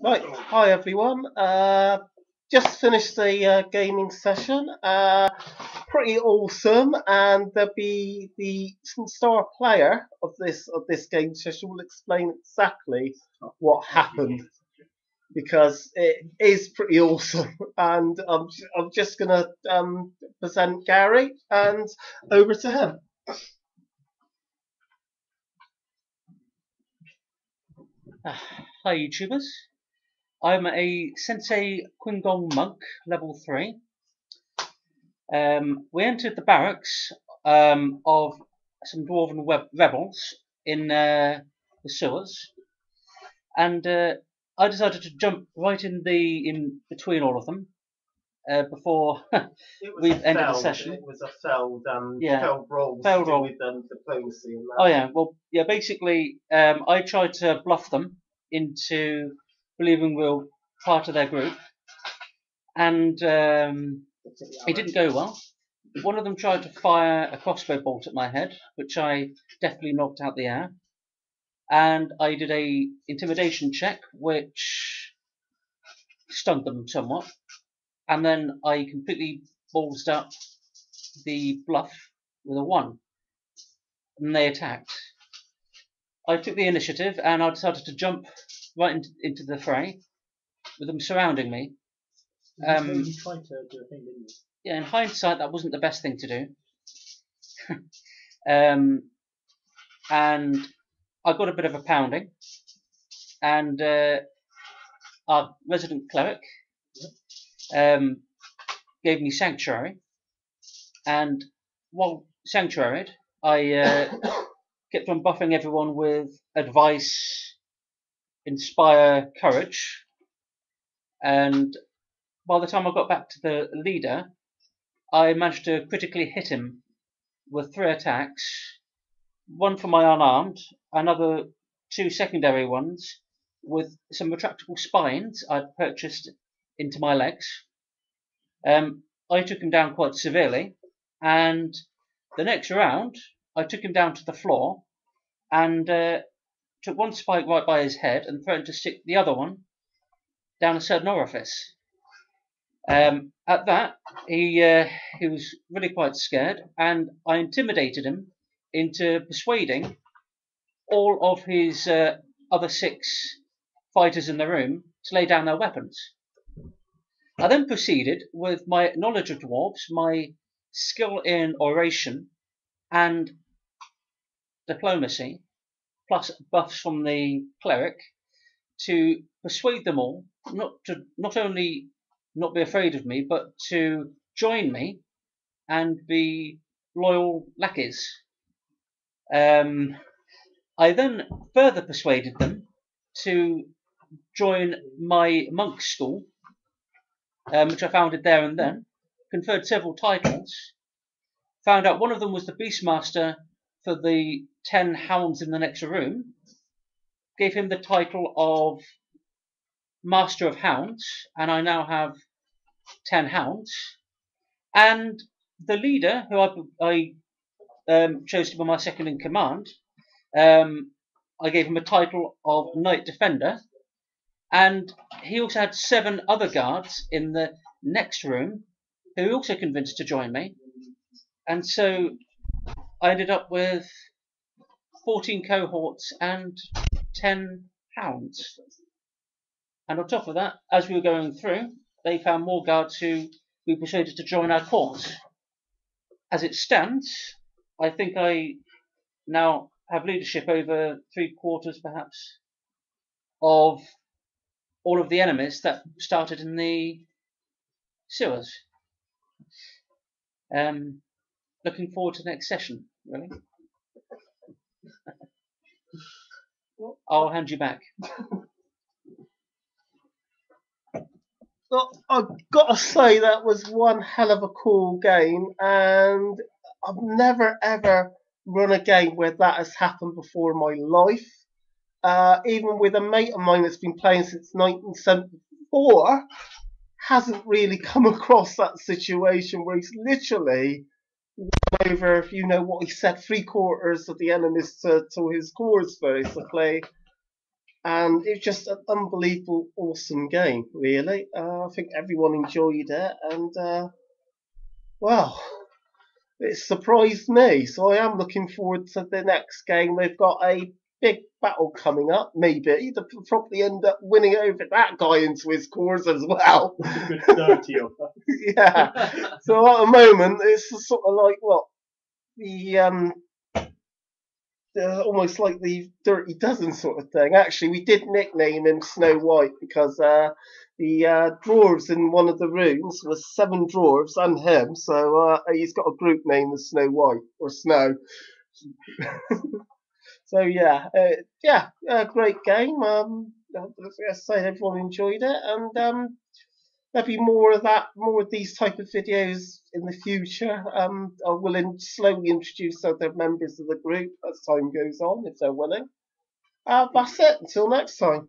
Right, hi everyone. Just finished the gaming session. Pretty awesome, and there'll be the star player of this game session will explain exactly what happened because it is pretty awesome. And I'm just gonna present Gary and over to him. Hi YouTubers, I'm a Sensei Qigong monk, level 3. We entered the barracks of some dwarven rebels in the sewers, and I decided to jump right in between all of them before we've ended the session. It was a failed Yeah, failed roll to failed do roll. with diplomacy and Oh that. yeah, well yeah. Basically, I tried to bluff them into believing we were part of their group, and it didn't go well. One of them tried to fire a crossbow bolt at my head, which I definitely knocked out the air. And I did a intimidation check, which stunned them somewhat. And then I completely ballsed up the bluff with a 1, and they attacked. I took the initiative, and I decided to jump right into the fray with them surrounding me. You tried to do a thing, didn't you? Yeah, in hindsight, that wasn't the best thing to do. Um, and I got a bit of a pounding, and our resident cleric um, gave me sanctuary, and while sanctuaried, I kept on buffing everyone with advice, inspire, courage, and by the time I got back to the leader, I managed to critically hit him with 3 attacks, one for my unarmed, another 2 secondary ones with some retractable spines I'd purchased into my legs. I took him down quite severely, and the next round I took him down to the floor and took one spike right by his head and threatened to stick the other one down a certain orifice. At that, he was really quite scared, and I intimidated him into persuading all of his other 6 fighters in the room to lay down their weapons. I then proceeded with my knowledge of dwarves, my skill in oration and diplomacy, plus buffs from the cleric, to persuade them all not only not be afraid of me, but to join me and be loyal lackeys. I then further persuaded them to join my monk school, which I founded there and then, conferred several titles, found out one of them was the Beastmaster for the 10 hounds in the next room, gave him the title of Master of Hounds, and I now have 10 hounds. And the leader, who I chose to be my second in command, I gave him a title of Knight Defender, and he also had 7 other guards in the next room who he also convinced to join me. And so I ended up with 14 cohorts and 10 hounds. And on top of that, as we were going through, they found more guards who we persuaded to join our cause. As it stands, I think I now have leadership over 3/4, perhaps, of all of the enemies that started in the sewers. Looking forward to the next session, really. I'll hand you back. Well, I've got to say that was one hell of a cool game, and I've never ever run a game where that has happened before in my life. Even with a mate of mine that's been playing since 1974, hasn't really come across that situation where he's literally over, if you know what he said, 3/4 of the enemies to his cores basically. and it's just an unbelievable, awesome game. Really, I think everyone enjoyed it, and well, it surprised me. So I am looking forward to the next game. They've got a big battle coming up. Maybe they'll probably end up winning over that guy into his cause as well. It's a good start to your Yeah. So at the moment, it's sort of like what the almost like the Dirty Dozen sort of thing. Actually, we did nickname him Snow White because the dwarves in one of the rooms was 7 dwarves and him, so he's got a group name as Snow White or Snow. So yeah, great game. As I say, everyone enjoyed it, and there'll be more of that, more of these type of videos in the future. I will slowly introduce other members of the group as time goes on, if they're willing. That's it. Until next time.